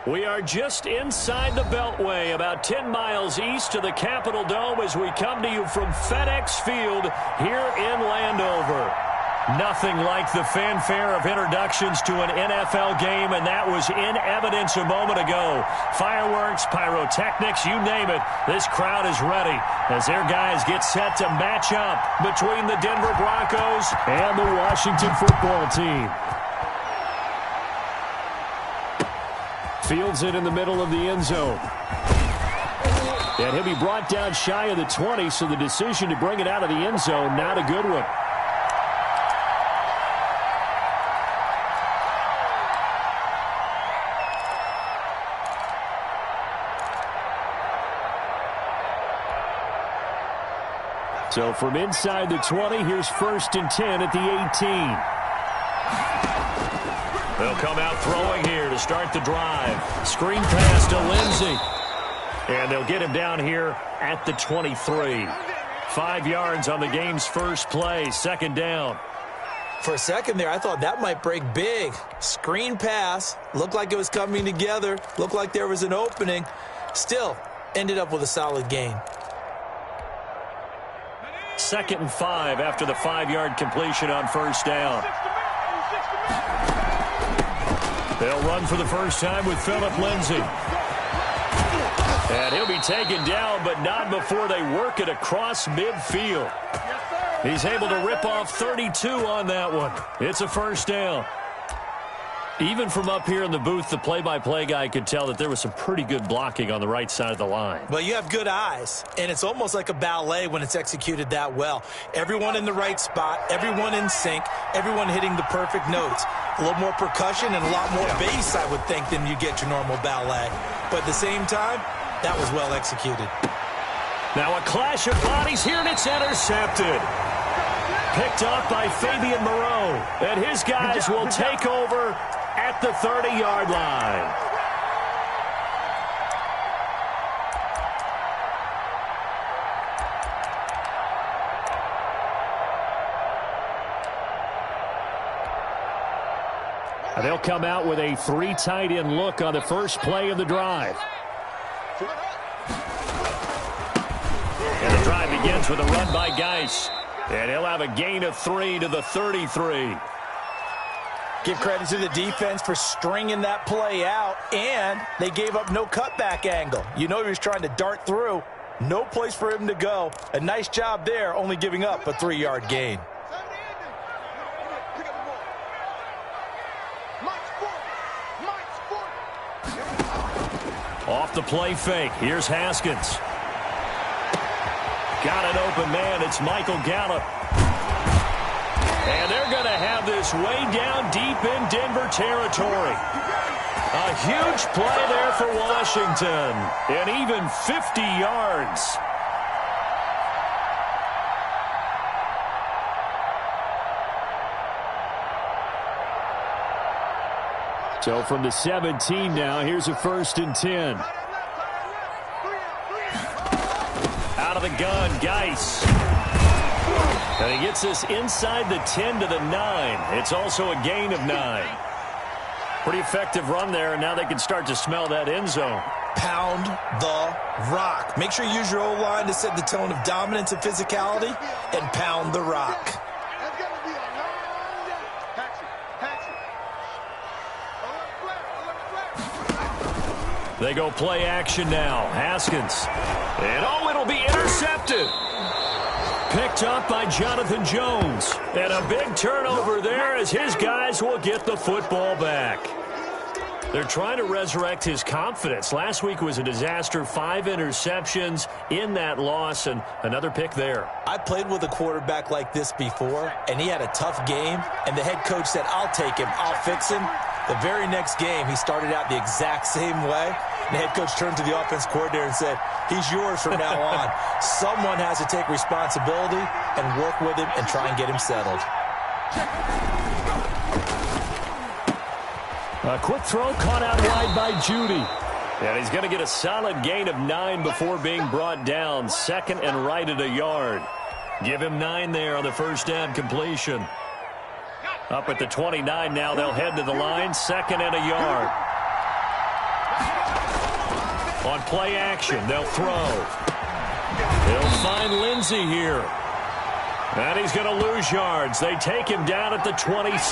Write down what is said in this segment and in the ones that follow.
We are just inside the Beltway, about 10 miles east of the Capitol Dome as we come to you from FedEx Field here in Landover. Nothing like the fanfare of introductions to an NFL game, and that was in evidence a moment ago. Fireworks, pyrotechnics, you name it. This crowd is ready as their guys get set to match up between the Denver Broncos and the Washington football team. Fields it in the middle of the end zone. And he'll be brought down shy of the 20, so the decision to bring it out of the end zone, not a good one. So from inside the 20, here's 1st and 10 at the 18. They'll come out throwing here to start the drive. Screen pass to Lindsey. And they'll get him down here at the 23. 5 yards on the game's first play, 2nd down. For a second there, I thought that might break big. Screen pass. Looked like it was coming together. Looked like there was an opening. Still, ended up with a solid gain. 2nd and 5 after the 5-yard completion on 1st down. They'll run for the first time with Phillip Lindsay. And he'll be taken down, but not before they work it across midfield. He's able to rip off 32 on that one. It's a 1st down. Even from up here in the booth, the play-by-play guy could tell that there was some pretty good blocking on the right side of the line. Well, you have good eyes, and it's almost like a ballet when it's executed that well. Everyone in the right spot, everyone in sync, everyone hitting the perfect notes. A little more percussion and a lot more bass, I would think, than you get your normal ballet. But at the same time, that was well executed. Now a clash of bodies here, and it's intercepted. Picked up by Fabian Moreau, and his guys will take over at the 30-yard line. And they'll come out with a 3 tight end look on the first play of the drive. And the drive begins with a run by Geis. And he'll have a gain of 3 to the 33. Give credit to the defense for stringing that play out, and they gave up no cutback angle. You know he was trying to dart through. No place for him to go. A nice job there, only giving up a 3-yard gain. Off the play fake. Here's Haskins. Got an open man. It's Michael Gallup. And they're going to have this way down deep in Denver territory. A huge play there for Washington. And even 50 yards. So from the 17 now, here's a 1st and 10. Out of the gun, Geis. And he gets this inside the 10 to the 9. It's also a gain of 9. Pretty effective run there, and now they can start to smell that end zone. Pound the rock. Make sure you use your O-line to set the tone of dominance and physicality, and pound the rock. They go play action now. Haskins. And oh, it'll be intercepted. Picked up by Jonathan Jones. And a big turnover there as his guys will get the football back. They're trying to resurrect his confidence. Last week was a disaster. 5 interceptions in that loss, and another pick there. I played with a quarterback like this before, and he had a tough game, and the head coach said, I'll take him, I'll fix him. The very next game, he started out the exact same way. And the head coach turned to the offense coordinator and said, he's yours from now on. Someone has to take responsibility and work with him and try and get him settled. A quick throw caught out wide by Judy. And he's going to get a solid gain of 9 before being brought down. 2nd and right at a yard. Give him 9 there on the first down completion. Up at the 29 now, they'll head to the line. 2nd and a yard. On play action, they'll throw. He'll find Lindsey here. And he's going to lose yards. They take him down at the 26.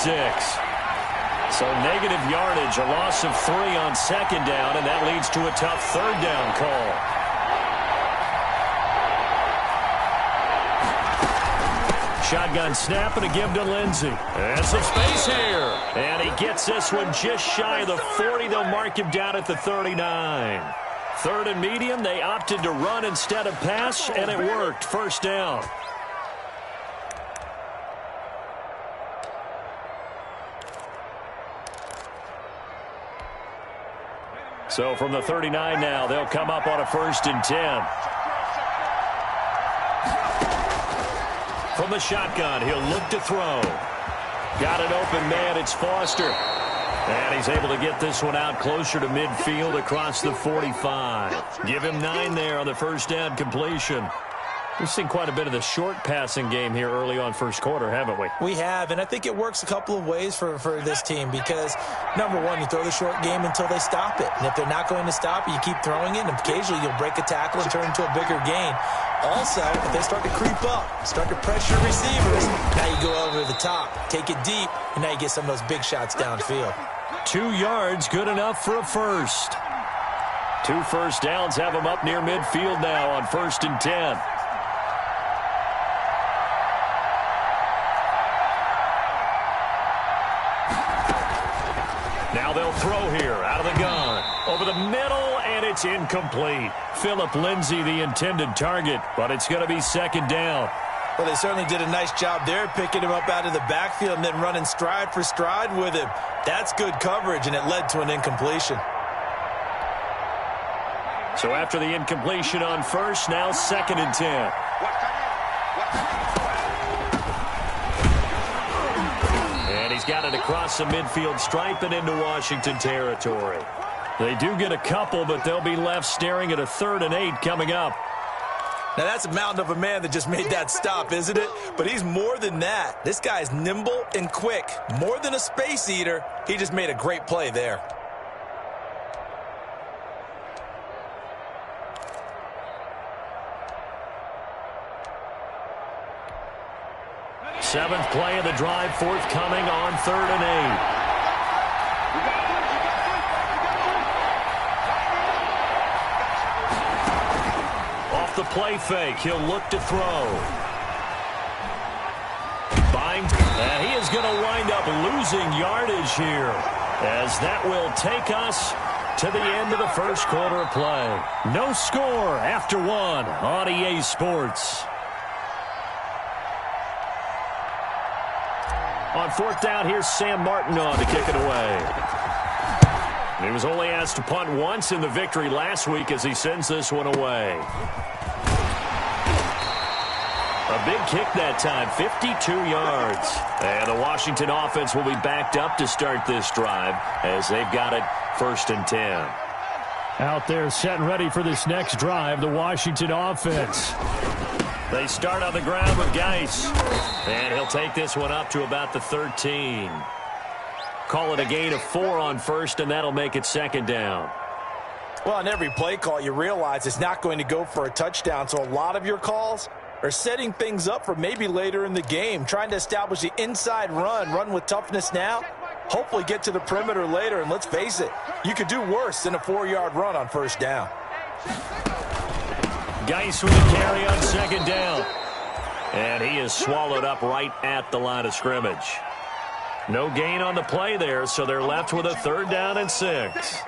So negative yardage, a loss of 3 on second down, and that leads to a tough third down call. Shotgun snap and a give to Lindsey. And some space here. And he gets this one just shy of the 40. They'll mark him down at the 39. Third and medium, they opted to run instead of pass, and it worked. First down. So from the 39 now, they'll come up on a 1st and 10. From the shotgun, he'll look to throw. Got an open man, it's Foster. And he's able to get this one out closer to midfield across the 45. Give him 9 there on the first down completion. We've seen quite a bit of the short passing game here early on first quarter, haven't we? We have, and I think it works a couple of ways for this team because, number one, you throw the short game until they stop it. And if they're not going to stop it, you keep throwing it, and occasionally you'll break a tackle and turn it into a bigger gain. Also, if they start to creep up, start to pressure receivers, now you go over the top, take it deep, and now you get some of those big shots downfield. 2 yards, good enough for a first. 2 first downs have them up near midfield now on 1st and 10. Now they'll throw here out of the gun. Over the middle, and it's incomplete. Phillip Lindsay, the intended target, but it's going to be 2nd down. Well, they certainly did a nice job there, picking him up out of the backfield and then running stride for stride with him. That's good coverage, and it led to an incompletion. So after the incompletion on first, now 2nd and 10. And he's got it across the midfield stripe and into Washington territory. They do get a couple, but they'll be left staring at a 3rd and 8 coming up. Now, that's a mountain of a man that just made that stop, isn't it? But he's more than that. This guy's nimble and quick. More than a space eater, he just made a great play there. Seventh play of the drive, forthcoming on 3rd and 8. The play fake. He'll look to throw. Bind. And he is going to wind up losing yardage here, as that will take us to the end of the first quarter of play. No score after 1 on EA Sports. On 4th down, here's Sam Martin on to kick it away. He was only asked to punt once in the victory last week as he sends this one away. A big kick that time, 52 yards. And the Washington offense will be backed up to start this drive as they've got it 1st and 10. Out there set and ready for this next drive, the Washington offense. They start on the ground with Geis. And he'll take this one up to about the 13. Call it a gain of 4 on first, and that'll make it 2nd down. Well, on every play call, you realize it's not going to go for a touchdown, so a lot of your calls are setting things up for maybe later in the game, trying to establish the inside run with toughness now, hopefully get to the perimeter later, and let's face it, you could do worse than a 4-yard run on 1st down. Geis with a carry on 2nd down. And he is swallowed up right at the line of scrimmage. No gain on the play there, so they're left with a 3rd down and 6.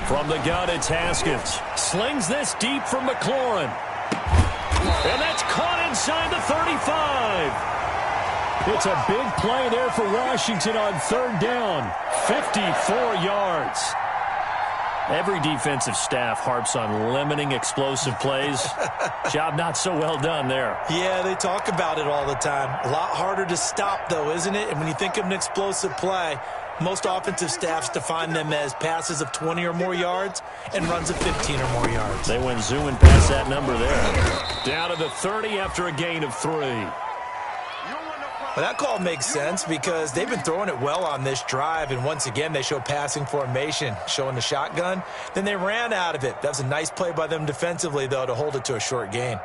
From the gun, it's Haskins. Slings this deep from McLaurin. And that's caught inside the 35. It's a big play there for Washington on 3rd down. 54 yards. Every defensive staff harps on limiting explosive plays. Job not so well done there. Yeah, they talk about it all the time. A lot harder to stop, though, isn't it? And when you think of an explosive play, Most offensive staffs define them as passes of 20 or more yards and runs of 15 or more yards. They went zooming past that number there. Down to the 30 after a gain of 3. Well, that call makes sense because they've been throwing it well on this drive, and once again they show passing formation, showing the shotgun. Then they ran out of it. That was a nice play by them defensively, though, to hold it to a short gain.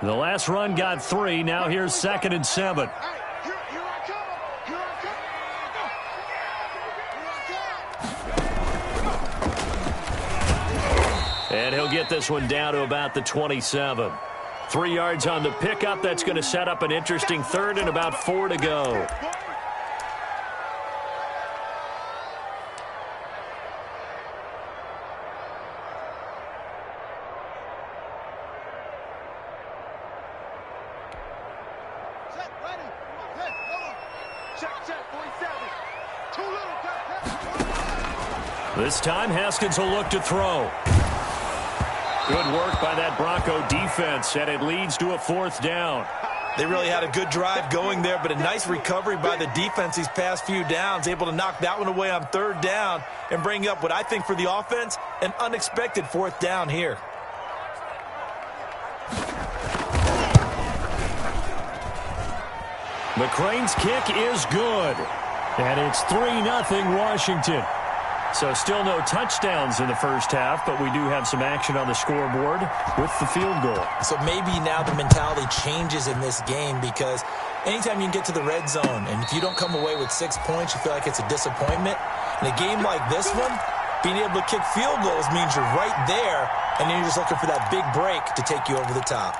The last run got 3. Now here's 2nd and 7. And he'll get this one down to about the 27. 3 yards on the pickup. That's going to set up an interesting 3rd and about 4 to go. This time Haskins will look to throw. Good work by that Bronco defense, and it leads to a 4th down. They really had a good drive going there, but a nice recovery by the defense these past few downs, able to knock that one away on 3rd down and bring up what I think for the offense, an unexpected 4th down here. McCrane's kick is good, and it's 3-0 Washington. So still no touchdowns in the first half, but we do have some action on the scoreboard with the field goal. So maybe now the mentality changes in this game because anytime you can get to the red zone, and if you don't come away with 6 points, you feel like it's a disappointment. In a game like this one, being able to kick field goals means you're right there, and then you're just looking for that big break to take you over the top.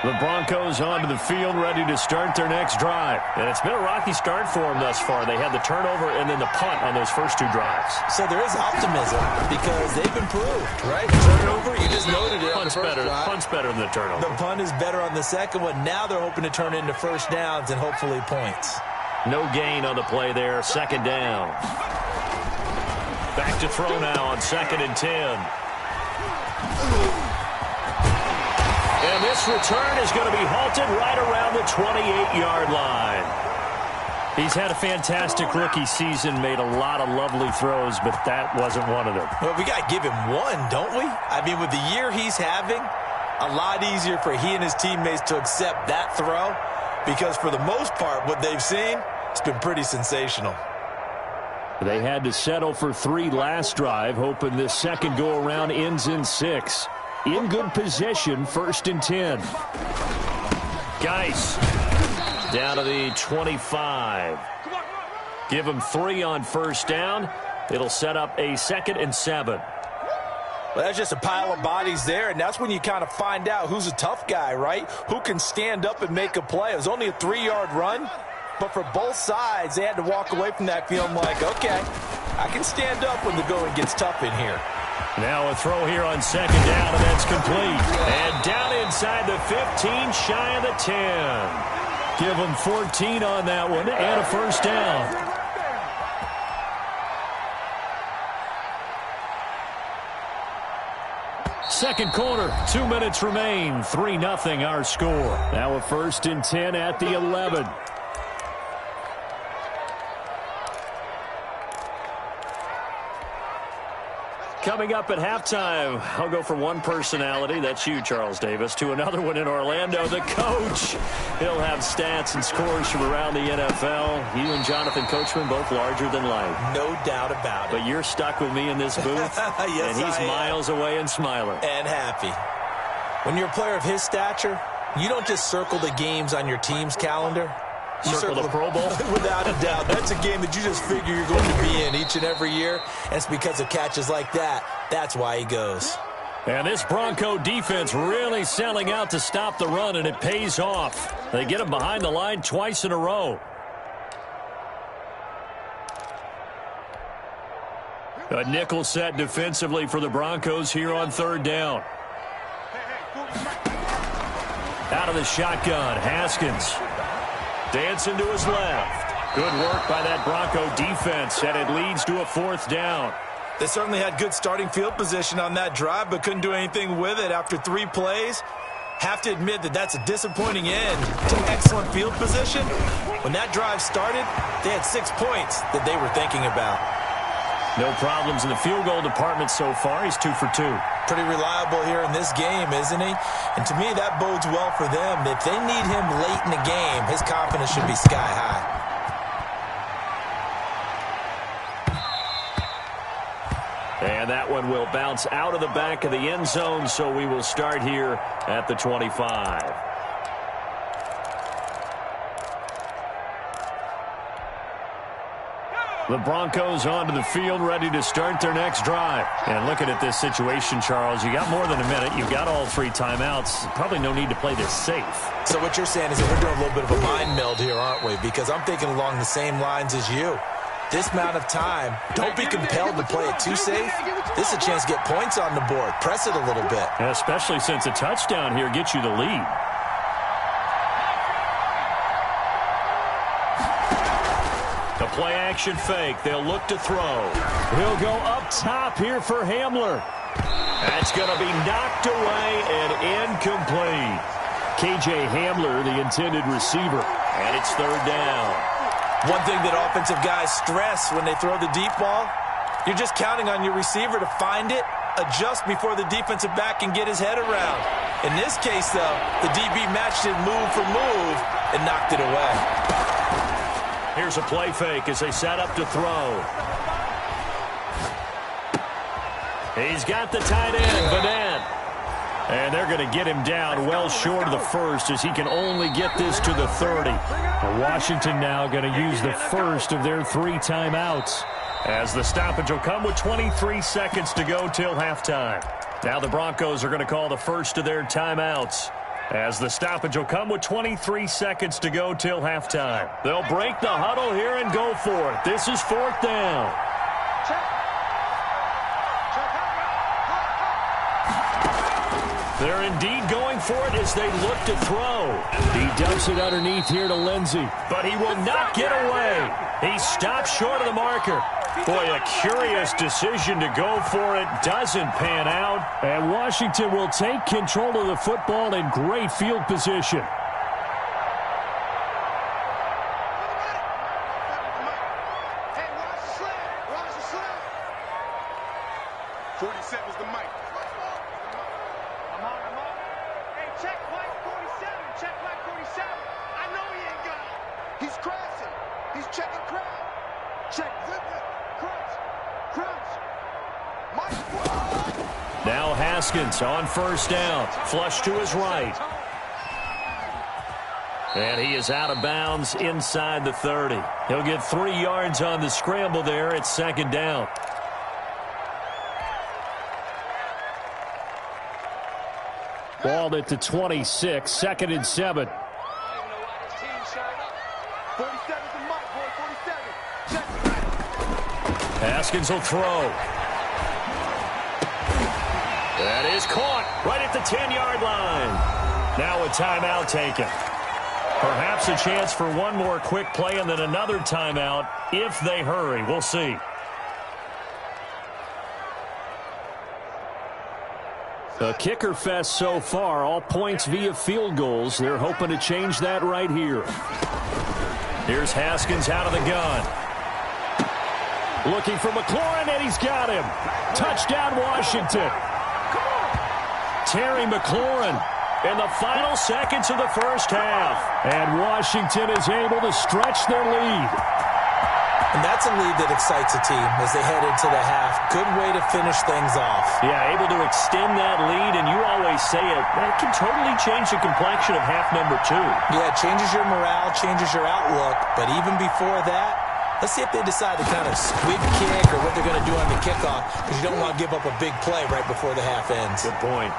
The Broncos onto the field, ready to start their next drive. And it's been a rocky start for them thus far. They had the turnover and then the punt on those first 2 drives. So there is optimism because they've improved, right? Turnover, you just noted it on the first drive. Punt's better than the turnover. The punt is better on the second one. Now they're hoping to turn it into first downs and hopefully points. No gain on the play there. 2nd down. Back to throw now on 2nd and 10. And this return is going to be halted right around the 28-yard line. He's had a fantastic rookie season, made a lot of lovely throws, but that wasn't one of them. Well, we got to give him one, don't we? I mean, with the year he's having, a lot easier for he and his teammates to accept that throw because for the most part, what they've seen, it's been pretty sensational. They had to settle for 3 last drive, hoping this second go-around ends in 6. In good position, 1st and 10. Geis down to the 25. Give him 3 on 1st down. It'll set up a 2nd and 7. Well, that's just a pile of bodies there, and that's when you kind of find out who's a tough guy, right? Who can stand up and make a play. It was only a 3-yard run, but for both sides, they had to walk away from that feeling like, okay, I can stand up when the going gets tough in here. Now a throw here on 2nd down, and that's complete. And down inside the 15, shy of the 10. Give them 14 on that one, and a 1st down. Second quarter, 2 minutes remain. 3-0 our score. Now a 1st and 10 at the 11. Coming up at halftime, I'll go from one personality, that's you, Charles Davis, to another one in Orlando, the coach. He'll have stats and scores from around the NFL. You and Jonathan Coachman, both larger than life. No doubt about it. But you're stuck with me in this booth, yes, and he's miles away and smiling. And happy. When you're a player of his stature, you don't just circle the games on your team's calendar. You circle the Pro Bowl? Without a doubt. That's a game that you just figure you're going to be in each and every year. And it's because of catches like that. That's why he goes. And this Bronco defense really selling out to stop the run, and it pays off. They get him behind the line twice in a row. A nickel set defensively for the Broncos here on 3rd down. Out of the shotgun, Haskins. Dancing to his left. Good work by that Bronco defense, and it leads to a 4th down. They certainly had good starting field position on that drive, but couldn't do anything with it after 3 plays. Have to admit that that's a disappointing end to excellent field position. When that drive started, they had 6 points that they were thinking about. No problems in the field goal department so far. He's 2 for 2. Pretty reliable here in this game, isn't he? And to me, that bodes well for them. If they need him late in the game, his confidence should be sky high. And that one will bounce out of the back of the end zone, so we will start here at the 25. The Broncos onto the field, ready to start their next drive. And looking at this situation, Charles, you got more than a minute. You've got all 3 timeouts. Probably no need to play this safe. So what you're saying is that we're doing a little bit of a mind meld here, aren't we? Because I'm thinking along the same lines as you. This amount of time, don't be compelled to play it too safe. This is a chance to get points on the board. Press it a little bit. Especially since a touchdown here gets you the lead. The play-action fake. They'll look to throw. He'll go up top here for Hamler. That's going to be knocked away and incomplete. KJ Hamler, the intended receiver. And it's 3rd down. One thing that offensive guys stress when they throw the deep ball, you're just counting on your receiver to find it, adjust before the defensive back can get his head around. In this case, though, the DB matched it move for move and knocked it away. Here's a play fake as they set up to throw. He's got the tight end, Vanette. And they're going to get him down well short of the first as he can only get this to the 30. Washington now going to use the first of their 3 timeouts as the stoppage will come with 23 seconds to go till halftime. Now the Broncos are going to call the first of their timeouts as the stoppage will come with 23 seconds to go till halftime. They'll break the huddle here and go for it. This is 4th down. They're indeed going for it as they look to throw. He dumps it underneath here to Lindsey, but he will not get away. He stops short of the marker. Boy, a curious decision to go for it. Doesn't pan out. And Washington will take control of the football in great field position. Now Haskins on 1st down. Flush to his right. And he is out of bounds inside the 30. He'll get 3 yards on the scramble there. It's 2nd down. Ball at the 26. 2nd and 7. Haskins will throw. That is caught right at the 10-yard line. Now a timeout taken. Perhaps a chance for one more quick play and then another timeout if they hurry. We'll see. A kicker fest so far. All points via field goals. They're hoping to change that right here. Here's Haskins out of the gun. Looking for McLaurin, and he's got him. Touchdown, Washington. Terry McLaurin in the final seconds of the first half. And Washington is able to stretch their lead. And that's a lead that excites a team as they head into the half. Good way to finish things off. Yeah, able to extend that lead, and you always say it can totally change the complexion of half number 2. Yeah, it changes your morale, changes your outlook. But even before that, let's see if they decide to kind of squib kick or what they're going to do on the kickoff, because you don't want to give up a big play right before the half ends. Good point.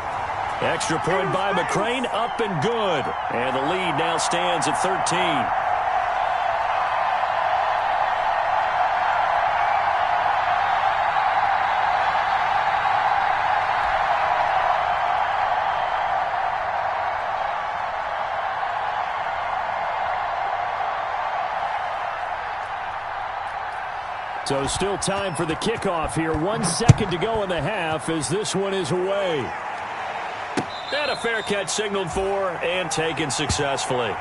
Extra point by McCrane, up and good. And the lead now stands at 13. So still time for the kickoff here. 1 second to go in the half as this one is away. And a fair catch signaled for and taken successfully.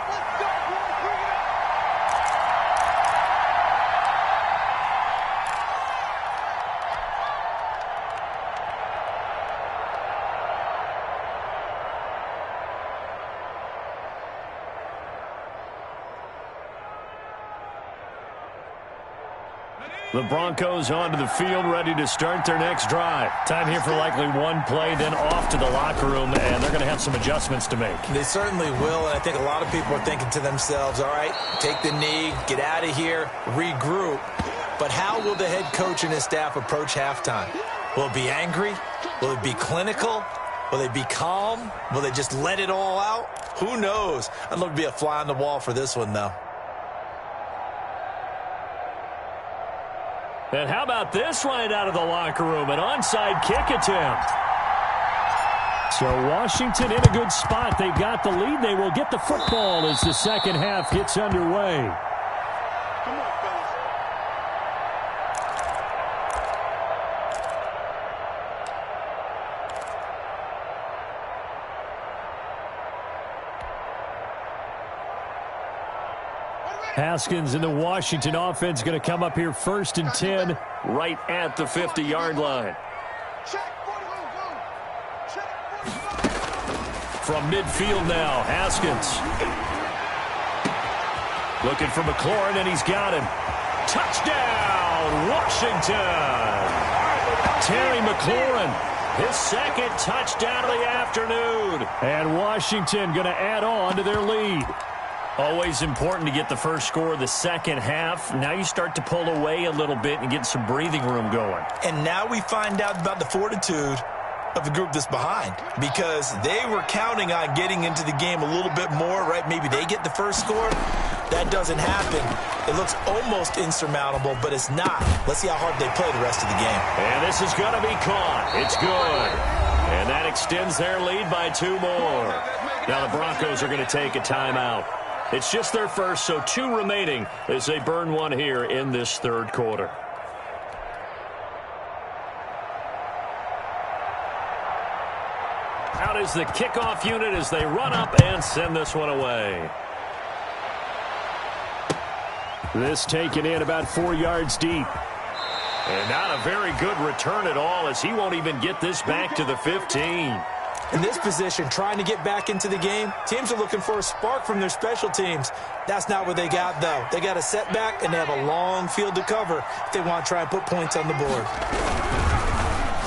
The Broncos onto the field, ready to start their next drive. Time here for likely one play, then off to the locker room, and they're going to have some adjustments to make. They certainly will, and I think a lot of people are thinking to themselves, all right, take the knee, get out of here, regroup. But how will the head coach and his staff approach halftime? Will it be angry? Will it be clinical? Will they be calm? Will they just let it all out? Who knows? I'd love to be a fly on the wall for this one, though. And how about this right out of the locker room? An onside kick attempt. So Washington in a good spot. They've got the lead. They will get the football as the second half gets underway. Haskins in the Washington offense going to come up here 1st and 10 right at the 50-yard line. From midfield now, Haskins. Looking for McLaurin, and he's got him. Touchdown, Washington! Terry McLaurin, his second touchdown of the afternoon. And Washington going to add on to their lead. Always important to get the first score of the second half. Now you start to pull away a little bit and get some breathing room going. And now we find out about the fortitude of the group that's behind, because they were counting on getting into the game a little bit more, right? Maybe they get the first score. That doesn't happen. It looks almost insurmountable, but it's not. Let's see how hard they play the rest of the game. And this is going to be caught. It's good. And that extends their lead by 2 more. Now the Broncos are going to take a timeout. It's just their first, so 2 remaining as they burn one here in this third quarter. Out is the kickoff unit as they run up and send this one away. This taken in about 4 yards deep. And not a very good return at all, as he won't even get this back to the 15. In this position, trying to get back into the game, teams are looking for a spark from their special teams. That's not what they got, though. They got a setback, and they have a long field to cover if they want to try and put points on the board.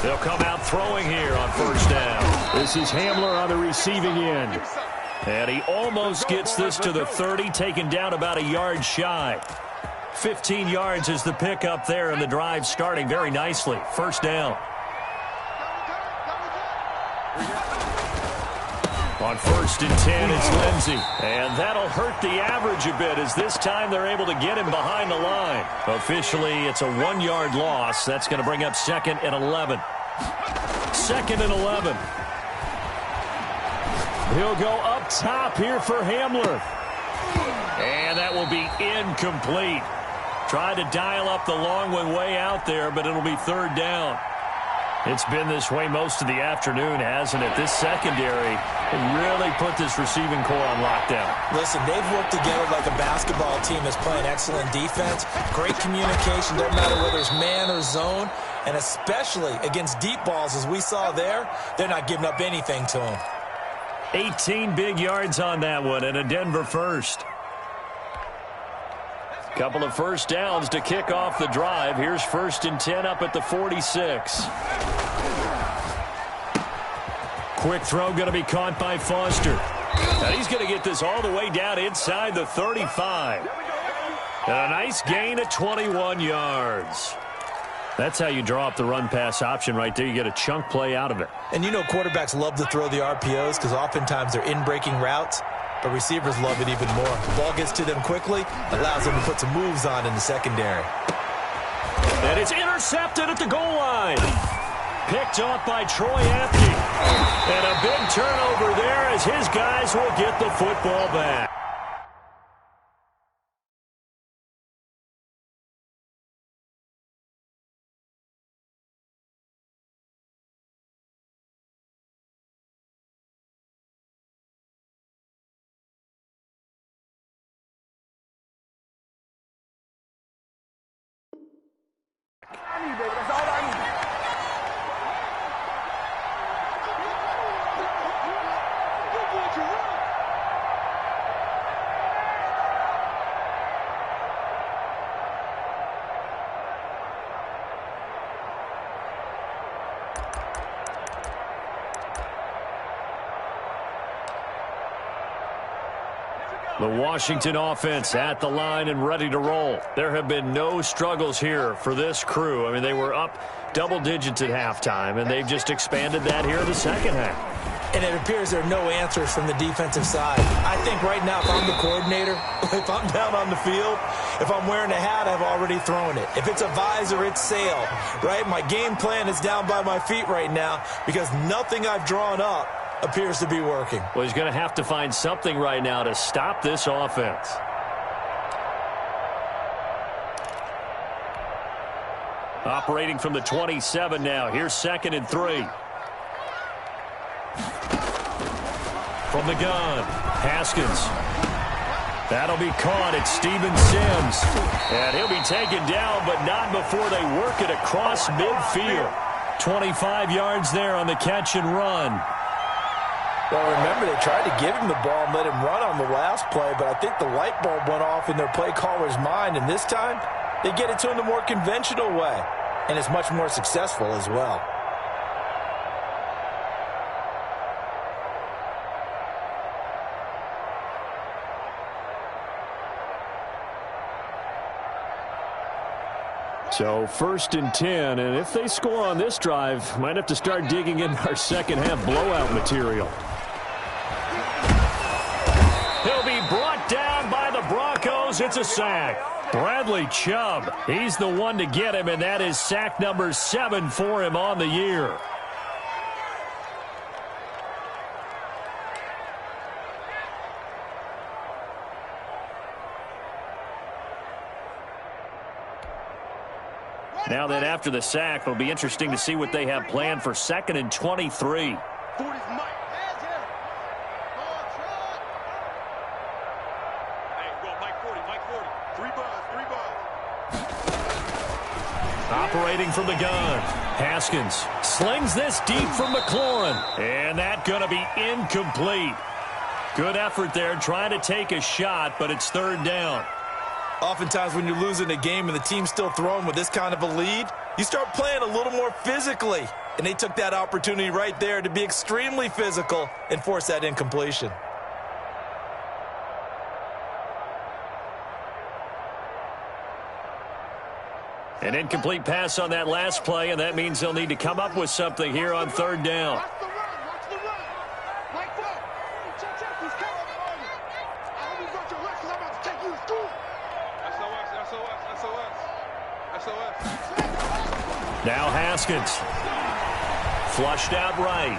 They'll come out throwing here on first down. This is Hamler on the receiving end. And he almost gets this to the 30, taken down about a yard shy. 15 yards is the pickup there, and the drive starting very nicely. First down. On 1st and 10, it's Lindsey. And that'll hurt the average a bit, as this time they're able to get him behind the line. Officially, it's a 1-yard loss. That's going to bring up 2nd and 11. 2nd and 11. He'll go up top here for Hamler. And that will be incomplete. Tried to dial up the long one way out there, but it'll be 3rd down. It's been this way most of the afternoon, hasn't it? This secondary really put this receiving core on lockdown. Listen, they've worked together like a basketball team that's playing excellent defense. Great communication, doesn't matter whether it's man or zone. And especially against deep balls, as we saw there, they're not giving up anything to them. 18 big yards on that one, and a Denver first. Couple of first downs to kick off the drive. Here's 1st and 10 up at the 46. Quick throw going to be caught by Foster. Now he's going to get this all the way down inside the 35. And a nice gain of 21 yards. That's how you draw up the run-pass option right there. You get a chunk play out of it. And you know quarterbacks love to throw the RPOs because oftentimes they're in-breaking routes. But receivers love it even more. The ball gets to them quickly, allows them to put some moves on in the secondary. And it's intercepted at the goal line. Picked off by Troy Apke. And a big turnover there as his guys will get the football back. The Washington offense at the line and ready to roll. There have been no struggles here for this crew. I mean, they were up double digits at halftime, and they've just expanded that here in the second half. And it appears there are no answers from the defensive side. I think right now, if I'm the coordinator, if I'm down on the field, if I'm wearing a hat, I've already thrown it. If it's a visor, it's sail, right? My game plan is down by my feet right now because nothing I've drawn up appears to be working. Well, he's going to have to find something right now to stop this offense. Operating from the 27 now. Here's 2nd and 3. From the gun, Haskins. That'll be caught. It's Steven Sims. And he'll be taken down, but not before they work it across midfield. 25 yards there on the catch and run. Well, remember, they tried to give him the ball and let him run on the last play, but I think the light bulb went off in their play caller's mind, and this time they get it to him the more conventional way, and it's much more successful as well. So 1st and 10, and if they score on this drive, might have to start digging in our second half blowout material. He'll be brought down by the Broncos. It's a sack. Bradley Chubb, he's the one to get him, and that is sack number 7 for him on the year. Now then, after the sack, it'll be interesting to see what they have planned for 2nd and 23. Operating from the gun, Haskins slings this deep from McLaurin, and that's going to be incomplete. Good effort there trying to take a shot, but it's 3rd down. Oftentimes when you're losing a game and the team's still throwing with this kind of a lead, you start playing a little more physically. And they took that opportunity right there to be extremely physical and force that incompletion. An incomplete pass on that last play, and that means they'll need to come up with something here on 3rd down. Now Haskins. Flushed out right.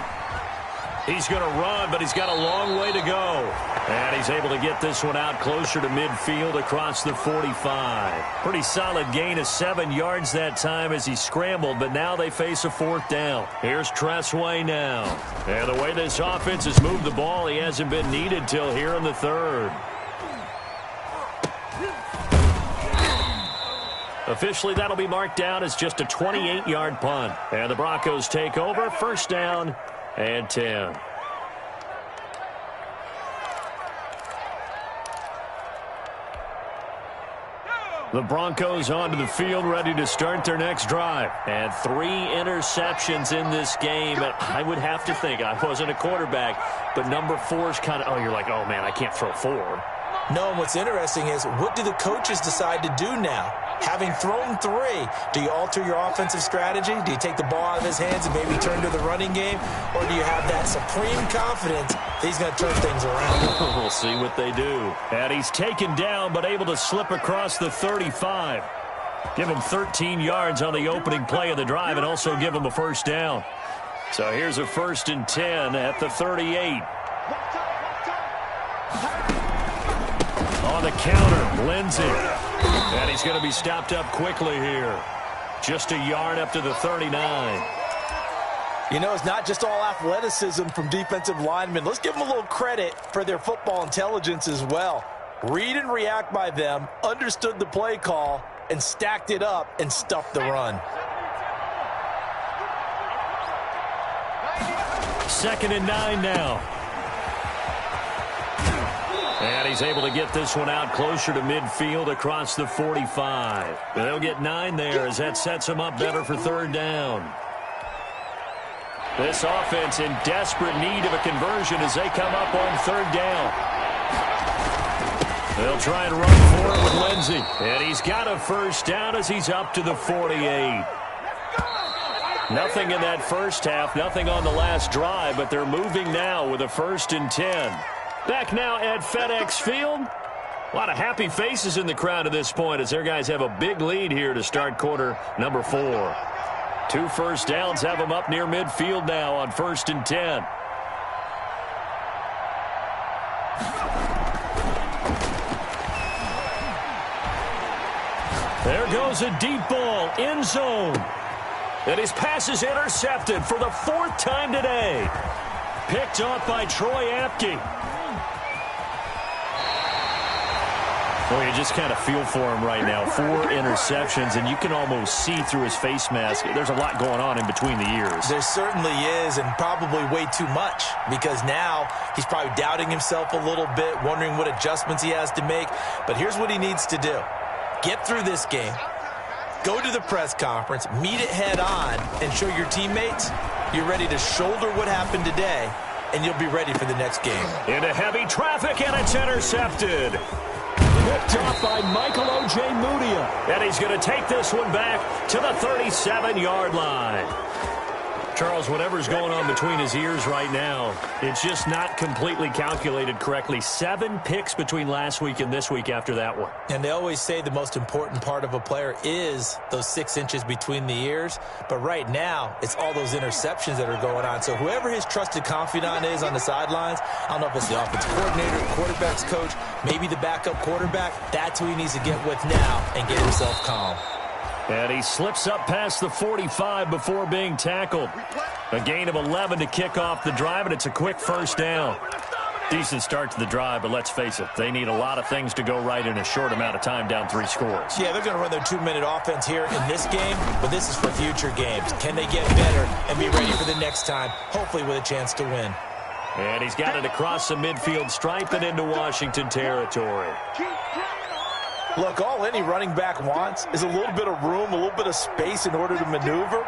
He's going to run, but he's got a long way to go. And he's able to get this one out closer to midfield across the 45. Pretty solid gain of 7 yards that time as he scrambled, but now they face a 4th down. Here's Tressway now. And the way this offense has moved the ball, he hasn't been needed till here in the 3rd. Officially, that'll be marked down as just a 28-yard punt. And the Broncos take over, 1st down and 10. The Broncos onto the field, ready to start their next drive. And 3 interceptions in this game. And I would have to think, I wasn't a quarterback, but number 4 is kind of, oh, you're like, oh, man, I can't throw 4. No, and what's interesting is, what do the coaches decide to do now? Having thrown 3, do you alter your offensive strategy? Do you take the ball out of his hands and maybe turn to the running game? Or do you have that supreme confidence that he's going to turn things around? We'll see what they do. And he's taken down, but able to slip across the 35. Give him 13 yards on the opening play of the drive and also give him a 1st down. So here's a 1st and 10 at the 38. On the counter, Lindsey. And he's going to be stopped up quickly here. Just a yard up to the 39. You know, it's not just all athleticism from defensive linemen. Let's give them a little credit for their football intelligence as well. Read and react by them, understood the play call, and stacked it up and stuffed the run. 2nd and 9 now. And he's able to get this one out closer to midfield across the 45. They'll get 9 there as that sets them up better for 3rd down. This offense in desperate need of a conversion as they come up on 3rd down. They'll try and run for it with Lindsey. And he's got a first down as he's up to the 48. Nothing in that first half, nothing on the last drive, but they're moving now with a 1st and 10. Back now at FedEx Field. A lot of happy faces in the crowd at this point as their guys have a big lead here to start quarter number 4. 2 first downs have them up near midfield now on 1st and 10. There goes a deep ball, end zone. And his pass is intercepted for the 4th time today. Picked off by Troy Apke. Well, you just kind of feel for him right now. 4 interceptions, and you can almost see through his face mask. There's a lot going on in between the ears. There certainly is, and probably way too much, because now he's probably doubting himself a little bit, wondering what adjustments he has to make. But here's what he needs to do. Get through this game. Go to the press conference, meet it head on, and show your teammates you're ready to shoulder what happened today, and you'll be ready for the next game. Into heavy traffic, and it's intercepted. Picked off by Michael Ojemudia. And he's going to take this one back to the 37-yard line. Charles, whatever's going on between his ears right now, it's just not completely calculated correctly. 7 picks between last week and this week after that one. And they always say the most important part of a player is those 6 inches between the ears. But right now, it's all those interceptions that are going on. So whoever his trusted confidant is on the sidelines, I don't know if it's the offensive coordinator, quarterback's coach, maybe the backup quarterback, that's who he needs to get with now and get himself calm. And he slips up past the 45 before being tackled. A gain of 11 to kick off the drive, and it's a quick first down. Decent start to the drive, but let's face it, they need a lot of things to go right in a short amount of time, down 3 scores. Yeah, they're going to run their 2-minute offense here in this game, but this is for future games. Can they get better and be ready for the next time, hopefully with a chance to win? And he's got it across the midfield stripe and into Washington territory. Look, all any running back wants is a little bit of room, a little bit of space in order to maneuver.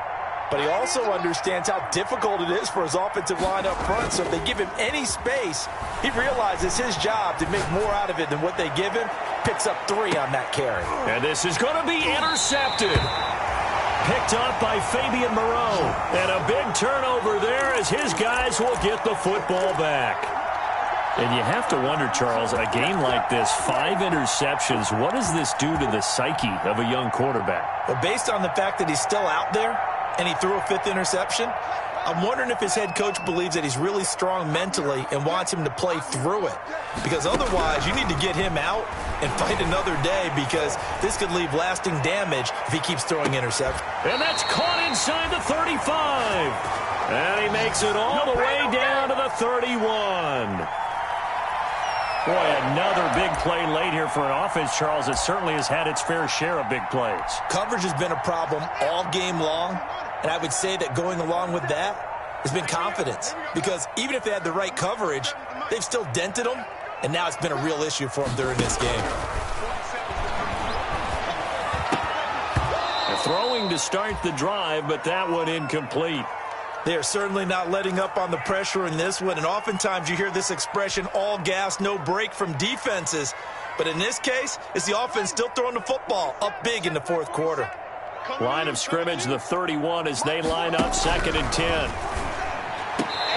But he also understands how difficult it is for his offensive line up front. So if they give him any space, he realizes his job to make more out of it than what they give him. Picks up 3 on that carry. And this is going to be intercepted. Picked off by Fabian Moreau. And a big turnover there as his guys will get the football back. And you have to wonder, Charles, a game like this, 5 interceptions, what does this do to the psyche of a young quarterback? Well, based on the fact that he's still out there and he threw a 5th interception, I'm wondering if his head coach believes that he's really strong mentally and wants him to play through it. Because otherwise, you need to get him out and fight another day, because this could leave lasting damage if he keeps throwing interceptions. And that's caught inside the 35. And he makes it all the way down to the 31. Boy, another big play late here for an offense, Charles. It certainly has had its fair share of big plays. Coverage has been a problem all game long, and I would say that going along with that has been confidence. Because even if they had the right coverage, they've still dented them, and now it's been a real issue for them during this game. Throwing to start the drive, but that one incomplete. They are certainly not letting up on the pressure in this one, and oftentimes you hear this expression, all gas, no break from defenses. But in this case, it's the offense still throwing the football up big in the 4th quarter. Line of scrimmage, the 31, as they line up 2nd and 10.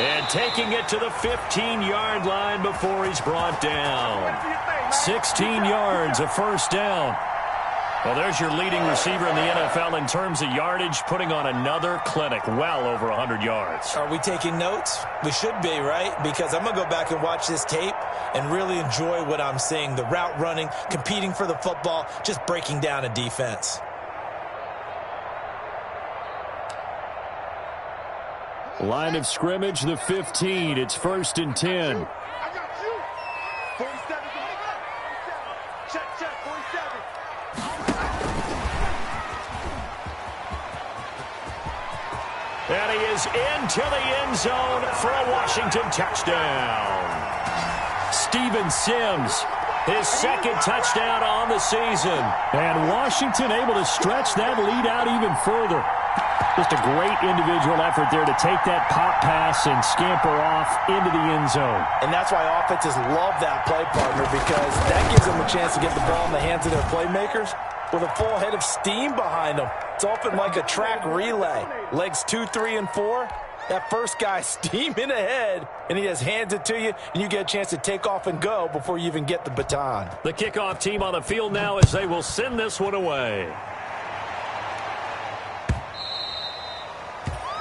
And taking it to the 15-yard line before he's brought down. 16 yards, a first down. Well, there's your leading receiver in the NFL in terms of yardage, putting on another clinic, well over 100 yards. Are we taking notes? We should be, right? Because I'm going to go back and watch this tape and really enjoy what I'm seeing. The route running, competing for the football, just breaking down a defense. Line of scrimmage, the 15. It's 1st and 10. And he is into the end zone for a Washington touchdown. Steven Sims, his 2nd touchdown on the season. And Washington able to stretch that lead out even further. Just a great individual effort there to take that pop pass and scamper off into the end zone. And that's why offenses love that play, partner, because that gives them a a chance to get the ball in the hands of their playmakers with a full head of steam behind them. It's often like a track relay. Legs 2, 3, and 4. That first guy steaming ahead, and he just hands it to you, and you get a chance to take off and go before you even get the baton. The kickoff team on the field now as they will send this one away.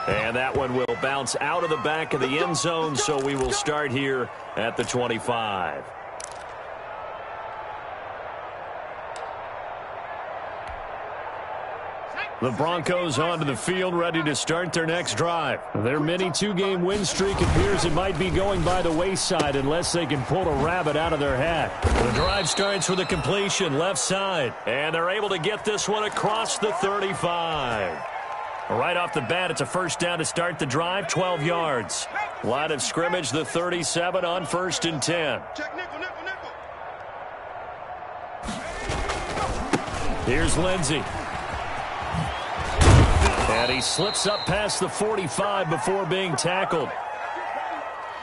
And that one will bounce out of the back of the end zone, so we will start here at the 25. The Broncos onto the field, ready to start their next drive. Their mini two-game win streak appears it might be going by the wayside unless they can pull a rabbit out of their hat. The drive starts with a completion left side, and they're able to get this one across the 35. Right off the bat, it's a first down to start the drive, 12 yards. Line of scrimmage, the 37 on 1st and 10. Here's Lindsey. And he slips up past the 45 before being tackled.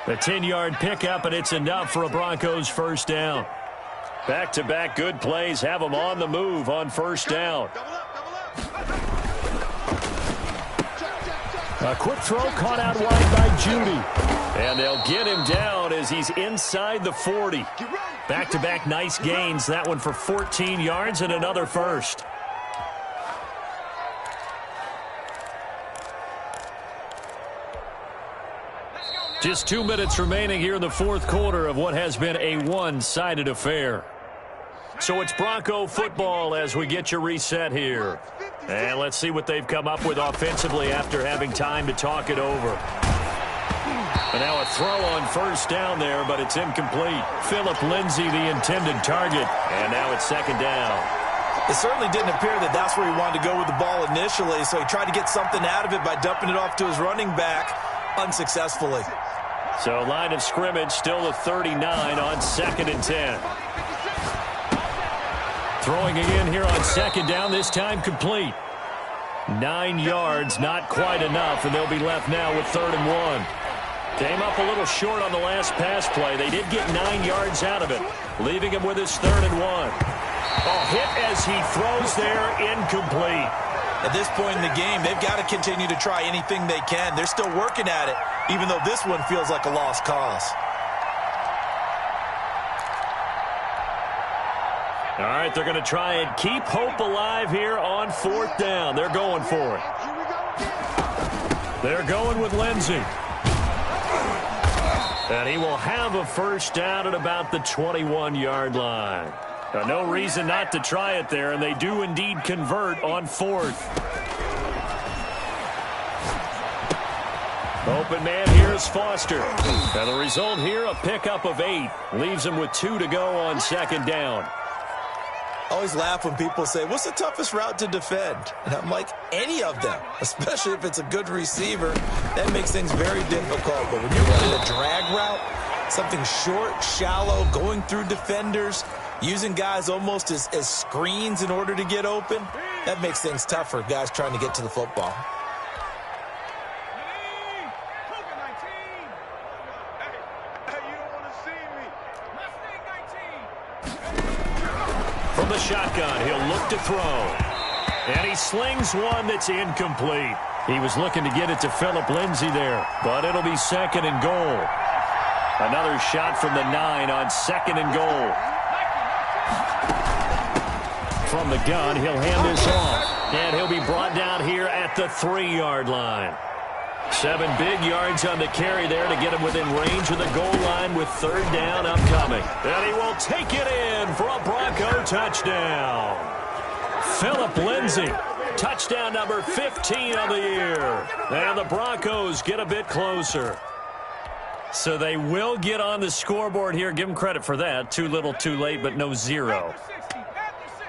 A 10-yard pickup, and it's enough for a Broncos first down. Back-to-back good plays have them on the move on first down. A quick throw caught out wide by Judy. And they'll get him down as he's inside the 40. Back-to-back nice gains. That one for 14 yards and another first. Just 2 minutes remaining here in the fourth quarter of what has been a one-sided affair. So it's Bronco football as we get your reset here. And let's see what they've come up with offensively after having time to talk it over. And now a throw on first down there, but it's incomplete. Philip Lindsay, the intended target. And now it's second down. It certainly didn't appear that that's where he wanted to go with the ball initially, so he tried to get something out of it by dumping it off to his running back unsuccessfully. So line of scrimmage still the 39 on 2nd and 10. Throwing again here on second down, this time complete. 9 yards, not quite enough, and they'll be left now with 3rd and 1. Came up a little short on the last pass play. They did get 9 yards out of it, leaving him with his 3rd and 1. A hit as he throws there, incomplete. At this point in the game, they've got to continue to try anything they can. They're still working at it, even though this one feels like a lost cause. All right, they're going to try and keep hope alive here on 4th down. They're going for it. They're going with Lindsey. And he will have a first down at about the 21-yard line. No reason not to try it there, and they do indeed convert on 4th. Open man here is Foster. And the result here, a pickup of 8. Leaves him with 2 to go on 2nd down. I always laugh when people say, what's the toughest route to defend? And I'm like, any of them, especially if it's a good receiver. That makes things very difficult. But when you're running a drag route, something short, shallow, going through defenders, using guys almost as screens in order to get open, that makes things tough for guys trying to get to the football. From the shotgun, he'll look to throw. And he slings one that's incomplete. He was looking to get it to Philip Lindsay there, but it'll be 2nd and goal. Another shot from the 9 on 2nd and goal. From the gun, he'll hand this off. And he'll be brought down here at the 3-yard line. 7 big yards on the carry there to get him within range of the goal line with 3rd down upcoming. And he will take it in for a Bronco touchdown. Philip Lindsay, touchdown number 15 of the year. And the Broncos get a bit closer. So they will get on the scoreboard here. Give them credit for that. Too little, too late, but no 0.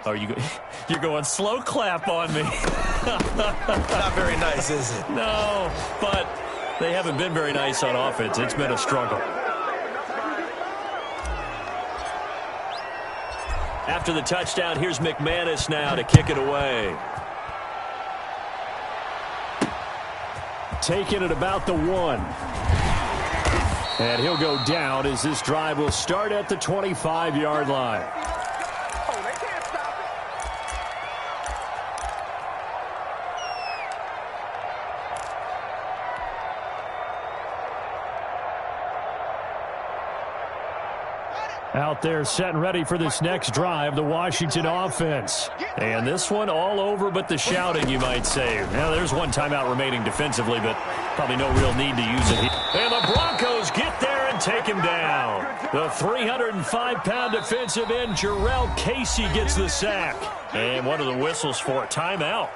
Oh, you're going slow clap on me. Not very nice, is it? No, but they haven't been very nice on offense. It's been a struggle. After the touchdown, here's McManus now to kick it away. Taking it about the 1. And he'll go down as this drive will start at the 25-yard line. Out there set and ready for this next drive, the Washington offense. And this one all over but the shouting, you might say. Now, there's one timeout remaining defensively, but probably no real need to use it. And the Broncos get there and take him down. The 305-pound defensive end, Jarrell Casey, gets the sack. And one of the whistles for a timeout.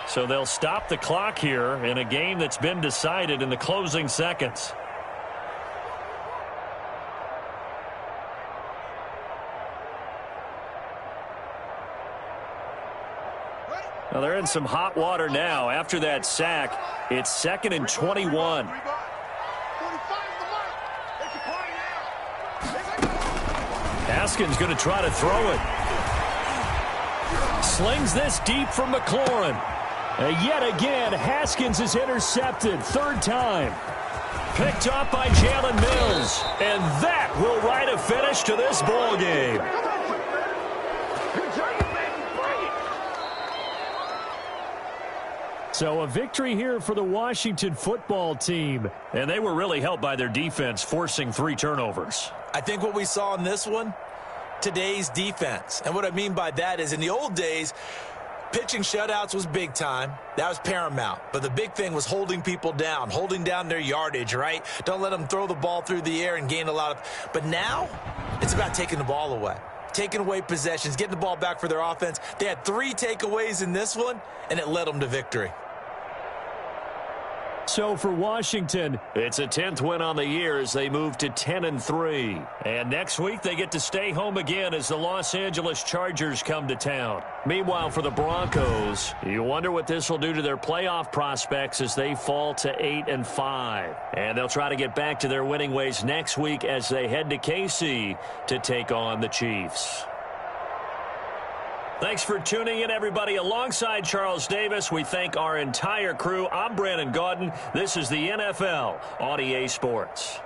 So they'll stop the clock here in a game that's been decided in the closing seconds. Well, they're in some hot water now. After that sack, it's 2nd and 21. Haskins going to try to throw it. Slings this deep from McLaurin. Yet again, Haskins is intercepted. 3rd time. Picked up by Jalen Mills. And that will write a finish to this ball game. So a victory here for the Washington football team. And they were really helped by their defense, forcing 3 turnovers. I think what we saw in this one, today's defense. And what I mean by that is in the old days, pitching shutouts was big time. That was paramount. But the big thing was holding people down, holding down their yardage, right? Don't let them throw the ball through the air and gain a lot of. But now it's about taking the ball away. Taking away possessions, getting the ball back for their offense. They had 3 takeaways in this one, and it led them to victory. So for Washington, it's a 10th win on the year as they move to 10-3. And next week they get to stay home again as the Los Angeles Chargers come to town. Meanwhile, for the Broncos, you wonder what this will do to their playoff prospects as they fall to 8-5. And they'll try to get back to their winning ways next week as they head to KC to take on the Chiefs. Thanks for tuning in, everybody. Alongside Charles Davis, we thank our entire crew. I'm Brandon Gaudin. This is the NFL on EA Sports.